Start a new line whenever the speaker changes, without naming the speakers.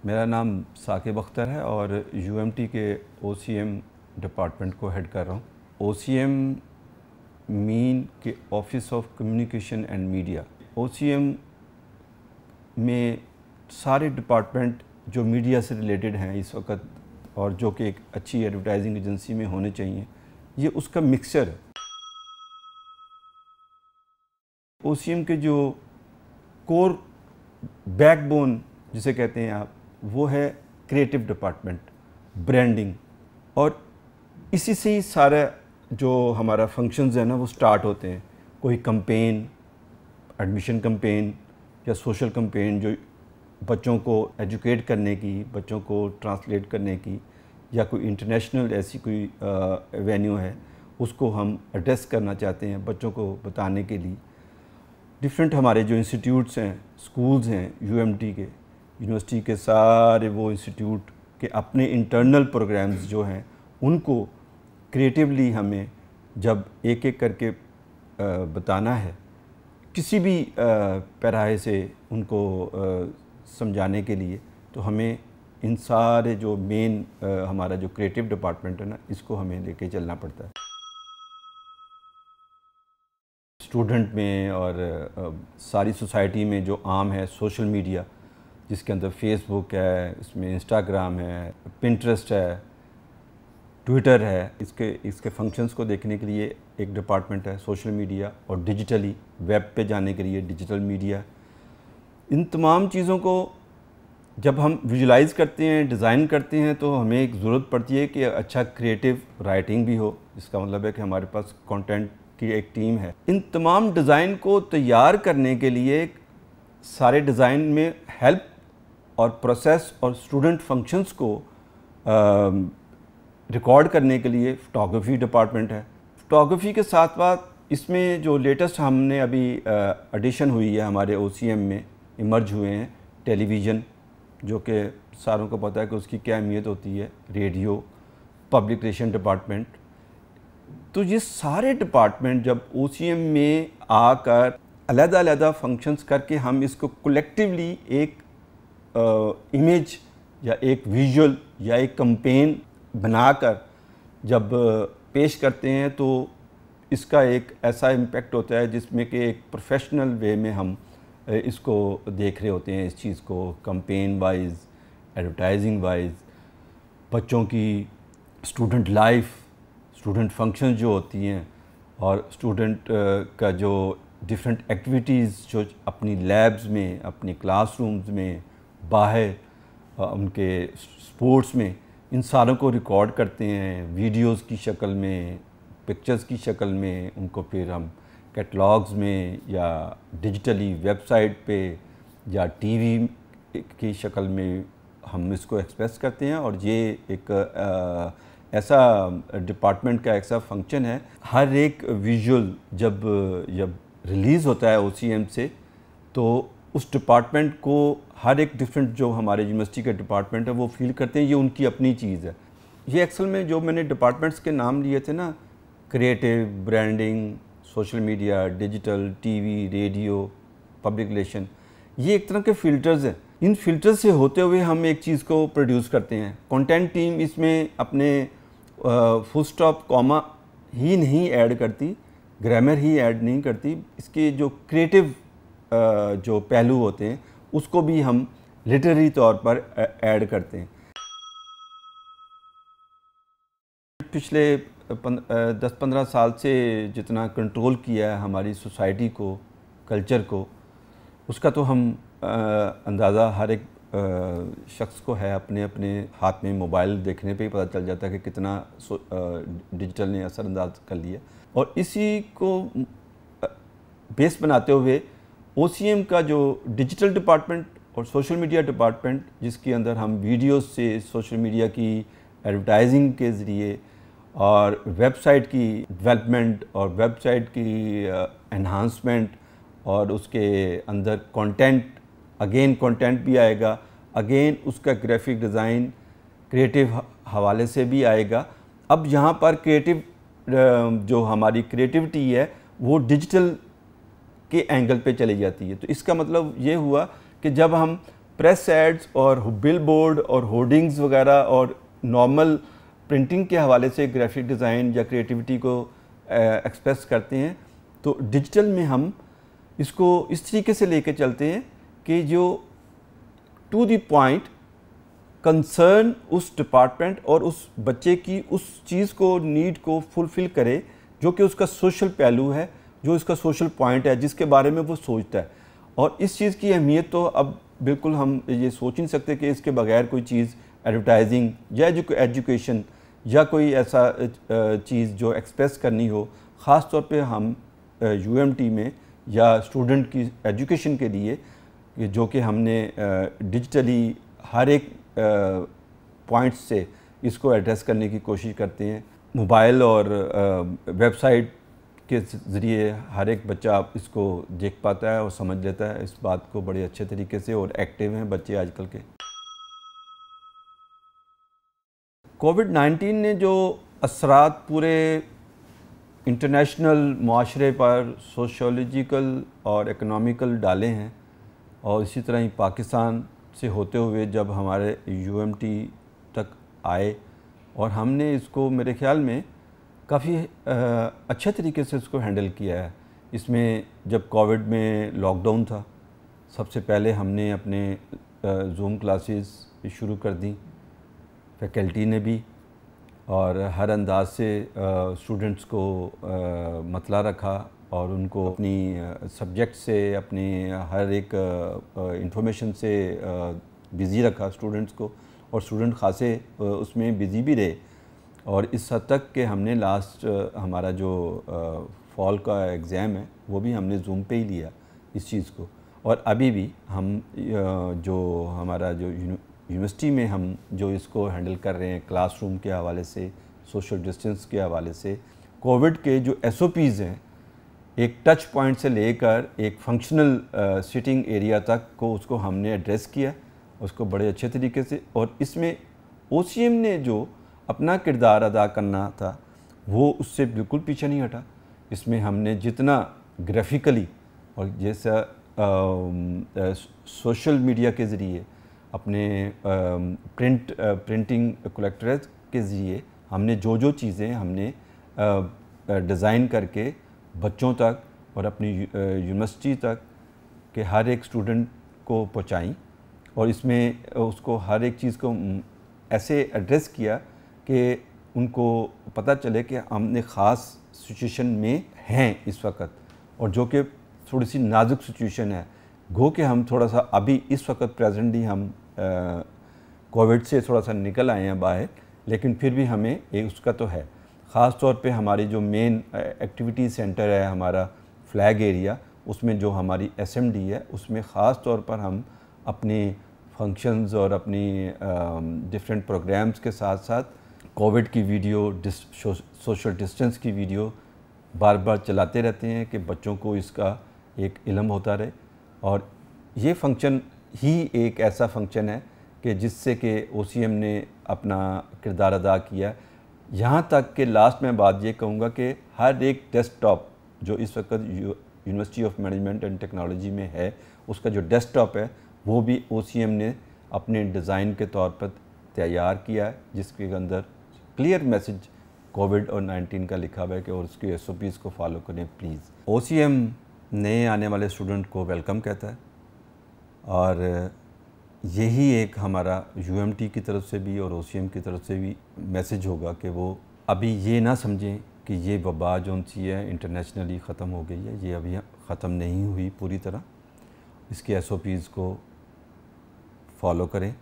मेरा नाम साकिब अख्तर है और यूएमटी के ओसीएम डिपार्टमेंट को हेड कर रहा हूँ। ओसीएम मीन के office of communication and media. OCM में सारे डिपार्टमेंट जो मीडिया से रिलेटेड हैं इस वक्त और जो कि एक अच्छी एडवर्टाइजिंग एजेंसी में होने चाहिए, ये उसका मिक्सचर है। ओसीएम के जो कोर बैकबोन जिसे कहते हैं आप, वो है क्रिएटिव डिपार्टमेंट, ब्रांडिंग, और इसी से ही सारा जो हमारा फंक्शंस है ना वो स्टार्ट होते हैं। कोई कंपेन, एडमिशन कंपेन या सोशल कंपेन जो बच्चों को एजुकेट करने की, बच्चों को ट्रांसलेट करने की, या कोई इंटरनेशनल ऐसी कोई वेन्यू है उसको हम एड्रेस करना चाहते हैं बच्चों को बताने के लिए। डिफरेंट हमारे जो इंस्टीट्यूट्स हैं, स्कूल्स हैं यूएमटी के, यूनिवर्सिटी के सारे वो इंस्टीट्यूट के अपने इंटरनल प्रोग्राम्स जो हैं उनको क्रिएटिवली हमें जब एक एक करके बताना है, किसी भी पैराहे से उनको समझाने के लिए, तो हमें इन सारे जो मेन हमारा जो क्रिएटिव डिपार्टमेंट है ना, इसको हमें लेके चलना पड़ता है। स्टूडेंट में और सारी सोसाइटी में जो आम है सोशल मीडिया, जिसके अंदर फेसबुक है, इसमें इंस्टाग्राम है, पिंटरेस्ट है, ट्विटर है, इसके फंक्शंस को देखने के लिए एक डिपार्टमेंट है सोशल मीडिया, और डिजिटली वेब पे जाने के लिए डिजिटल मीडिया। इन तमाम चीज़ों को जब हम विजुलाइज़ करते हैं, डिज़ाइन करते हैं, तो हमें एक ज़रूरत पड़ती है कि अच्छा क्रिएटिव राइटिंग भी हो। इसका मतलब है कि हमारे पास कंटेंट की एक टीम है। इन तमाम डिज़ाइन को तैयार करने के लिए सारे डिज़ाइन में हेल्प और प्रोसेस और स्टूडेंट फंक्शंस को रिकॉर्ड करने के लिए फ़ोटोग्राफी डिपार्टमेंट है। फ़ोटोग्राफी के साथ साथ इसमें जो लेटेस्ट हमने अभी एडिशन हुई है हमारे ओसीएम में, इमर्ज हुए हैं टेलीविज़न, जो कि सारों को पता है कि उसकी क्या अहमियत होती है, रेडियो, पब्लिक रिलेशन डिपार्टमेंट। तो ये सारे डिपार्टमेंट जब ओसीएम में आकर अलग-अलग फंक्शंस करके हम इसको कलेक्टिवली एक इमेज या एक विजुअल या एक कैंपेन बनाकर जब पेश करते हैं, तो इसका एक ऐसा इम्पैक्ट होता है जिसमें कि एक प्रोफेशनल वे में हम इसको देख रहे होते हैं, इस चीज़ को कैंपेन वाइज, एडवर्टाइजिंग वाइज, बच्चों की स्टूडेंट लाइफ, स्टूडेंट फंक्शन जो होती हैं, और स्टूडेंट का जो डिफरेंट एक्टिविटीज़ जो अपनी लैब्स में, अपनी क्लासरूम्स में, बाहर उनके स्पोर्ट्स में, इन सारों को रिकॉर्ड करते हैं वीडियोस की शक्ल में, पिक्चर्स की शक्ल में। उनको फिर हम कैटलॉग्स में या डिजिटली वेबसाइट पे या टीवी की शक्ल में हम इसको एक्सप्रेस करते हैं। और ये एक ऐसा डिपार्टमेंट का ऐसा फंक्शन है, हर एक विजुअल जब रिलीज़ होता है ओसीएम से, तो उस डिपार्टमेंट को हर एक डिफरेंट जो हमारे यूनिवर्सिटी के डिपार्टमेंट है वो फील करते हैं ये उनकी अपनी चीज़ है। ये एक्चुअल में जो मैंने डिपार्टमेंट्स के नाम लिए थे ना, creative, branding, social media, digital, TV, radio, public relation, ये एक तरह के फ़िल्टर्स हैं। इन फ़िल्टर्स से होते हुए हम एक चीज़ को प्रोड्यूस करते हैं। कंटेंट टीम इसमें अपने फुल स्टॉप, कॉमा ही नहीं ऐड करती, ग्रामर ही ऐड नहीं करती, इसके जो क्रिएटिव जो पहलू होते हैं उसको भी हम लिटरेरी तौर पर ऐड करते हैं। पिछले 10-15 साल से जितना कंट्रोल किया है हमारी सोसाइटी को, कल्चर को, उसका तो हम अंदाज़ा हर एक शख्स को है। अपने अपने हाथ में मोबाइल देखने पे ही पता चल जाता है कि कितना डिजिटल ने असरअंदाज कर लिया। और इसी को बेस बनाते हुए ओसीएम का जो डिजिटल डिपार्टमेंट और सोशल मीडिया डिपार्टमेंट, जिसके अंदर हम वीडियोस से सोशल मीडिया की एडवर्टाइजिंग के ज़रिए और वेबसाइट की डेवलपमेंट और वेबसाइट की एनहांसमेंट, और उसके अंदर कंटेंट भी आएगा, अगेन उसका ग्राफिक डिज़ाइन क्रिएटिव हवाले से भी आएगा। अब यहाँ पर क्रिएटिव जो हमारी क्रिएटिविटी है वो डिजिटल के एंगल पे चली जाती है। तो इसका मतलब ये हुआ कि जब हम प्रेस एड्स और बिल बोर्ड और होर्डिंग्स वगैरह और नॉर्मल प्रिंटिंग के हवाले से ग्राफिक डिज़ाइन या क्रिएटिविटी को एक्सप्रेस करते हैं, तो डिजिटल में हम इसको इस तरीके से लेके चलते हैं कि जो टू द पॉइंट कंसर्न उस डिपार्टमेंट और उस बच्चे की उस चीज़ को, नीड को फुलफ़िल करे जो कि उसका सोशल पहलू है, जो इसका सोशल पॉइंट है, जिसके बारे में वो सोचता है। और इस चीज़ की अहमियत तो अब बिल्कुल हम ये सोच नहीं सकते कि इसके बगैर कोई चीज़ एडवर्टाइजिंग या एजुकेशन या कोई ऐसा चीज़ जो एक्सप्रेस करनी हो, ख़ास तौर पे हम यूएमटी में या स्टूडेंट की एजुकेशन के लिए, जो कि हमने डिजिटली हर एक पॉइंट से इसको एड्रेस करने की कोशिश करते हैं। मोबाइल और वेबसाइट के ज़रिए हर एक बच्चा इसको देख पाता है और समझ लेता है इस बात को बड़े अच्छे तरीके से, और एक्टिव हैं बच्चे आजकल के। कोविड-19 ने जो असरात पूरे इंटरनेशनल माशरे पर सोशोलॉजिकल और इकोनॉमिकल डाले हैं, और इसी तरह ही पाकिस्तान से होते हुए जब हमारे यूएमटी तक आए और हमने इसको मेरे ख़्याल में काफ़ी अच्छे तरीके से इसको हैंडल किया है। इसमें जब कोविड में लॉकडाउन था, सबसे पहले हमने अपने जूम क्लासेस शुरू कर दी, फैकल्टी ने भी, और हर अंदाज से स्टूडेंट्स को मतला रखा और उनको अपनी सब्जेक्ट से, अपनी हर एक इंफॉर्मेशन से बिज़ी रखा स्टूडेंट्स को, और स्टूडेंट खासे उसमें बिज़ी भी रहे। और इस हद तक कि हमने लास्ट हमारा जो फॉल का एग्ज़ाम है वो भी हमने जूम पे ही लिया इस चीज़ को। और अभी भी हम जो हमारा जो यूनिवर्सिटी में हम जो इसको हैंडल कर रहे हैं क्लासरूम के हवाले से, सोशल डिस्टेंस के हवाले से, कोविड के जो SOPs हैं, एक टच पॉइंट से लेकर एक फंक्शनल सिटिंग एरिया तक को उसको हमने एड्रेस किया, उसको बड़े अच्छे तरीके से। और इसमें OCM ने जो अपना किरदार अदा करना था वो उससे बिल्कुल पीछे नहीं हटा। इसमें हमने जितना ग्राफिकली और जैसा सोशल मीडिया के ज़रिए, अपने प्रिंटिंग कलेक्टरेट के ज़रिए हमने जो चीज़ें हमने डिज़ाइन करके बच्चों तक और अपनी यूनिवर्सिटी तक के हर एक स्टूडेंट को पहुंचाई, और इसमें उसको हर एक चीज़ को ऐसे एड्रेस किया कि उनको पता चले कि हमने ख़ास सिचुएशन में हैं इस वक्त, और जो कि थोड़ी सी नाजुक सिचुएशन है। गो कि हम थोड़ा सा अभी इस वक्त प्रेजेंटली हम कोविड से थोड़ा सा निकल आए हैं बाहर, लेकिन फिर भी हमें एक उसका तो है। ख़ास तौर पे हमारी जो मेन एक्टिविटी सेंटर है हमारा फ्लैग एरिया, उसमें जो हमारी SMD है, उसमें ख़ास तौर पर हम अपने फंक्शंस और अपनी डिफरेंट प्रोग्राम्स के साथ साथ कोविड की वीडियो, सोशल डिस्टेंस की वीडियो बार बार चलाते रहते हैं कि बच्चों को इसका एक इल्म होता रहे। और ये फंक्शन ही एक ऐसा फंक्शन है कि जिससे कि OCM ने अपना किरदार अदा किया। यहाँ तक कि लास्ट में बात ये कहूँगा कि हर एक डेस्कटॉप जो इस वक्त university of management and technology में है, उसका जो डेस्कटॉप है वो भी OCM ने अपने डिज़ाइन के तौर पर तैयार किया है, जिसके अंदर क्लियर मैसेज कोविड और 19 का लिखा हुआ है कि और उसके SOPs को फॉलो करें प्लीज़। OCM नए आने वाले स्टूडेंट को वेलकम कहता है, और यही एक हमारा UMT की तरफ से भी और OCM की तरफ से भी मैसेज होगा कि वो अभी ये ना समझें कि ये वबा जो सी है इंटरनेशनली ख़त्म हो गई है। ये अभी ख़त्म नहीं हुई पूरी तरह। इसके SOPs को फॉलो करें।